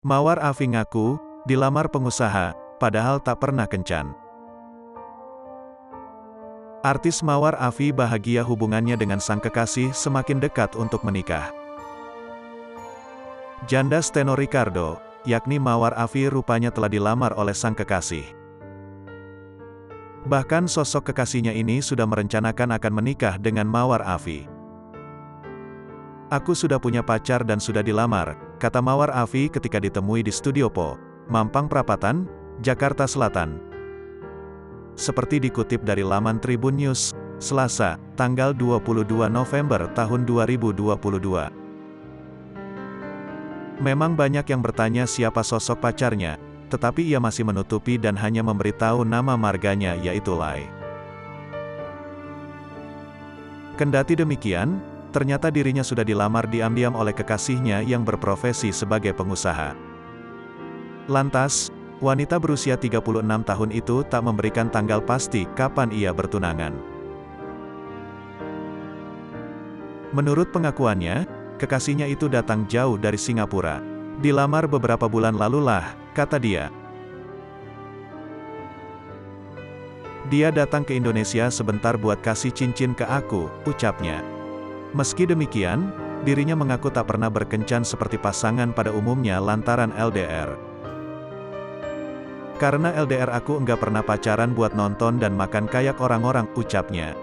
Mawar Afi ngaku, dilamar pengusaha, padahal tak pernah kencan. Artis Mawar Afi bahagia hubungannya dengan sang kekasih semakin dekat untuk menikah. Janda Steno Ricardo, yakni Mawar Afi rupanya telah dilamar oleh sang kekasih. Bahkan sosok kekasihnya ini sudah merencanakan akan menikah dengan Mawar Afi. "Aku sudah punya pacar dan sudah dilamar," kata Mawar Afi ketika ditemui di Studio Po, Mampang Perapatan, Jakarta Selatan. Seperti dikutip dari laman Tribun News, Selasa, tanggal 22 November tahun 2022. Memang banyak yang bertanya siapa sosok pacarnya, tetapi ia masih menutupi dan hanya memberitahu nama marganya yaitu Lai. Kendati demikian, ternyata dirinya sudah dilamar diam-diam oleh kekasihnya yang berprofesi sebagai pengusaha. Lantas, wanita berusia 36 tahun itu tak memberikan tanggal pasti kapan ia bertunangan. Menurut pengakuannya, kekasihnya itu datang jauh dari Singapura. "Dilamar beberapa bulan lalulah," kata dia. "Dia datang ke Indonesia sebentar buat kasih cincin ke aku," ucapnya. Meski demikian, dirinya mengaku tak pernah berkencan seperti pasangan pada umumnya lantaran LDR. "Karena LDR aku enggak pernah pacaran buat nonton dan makan kayak orang-orang," ucapnya.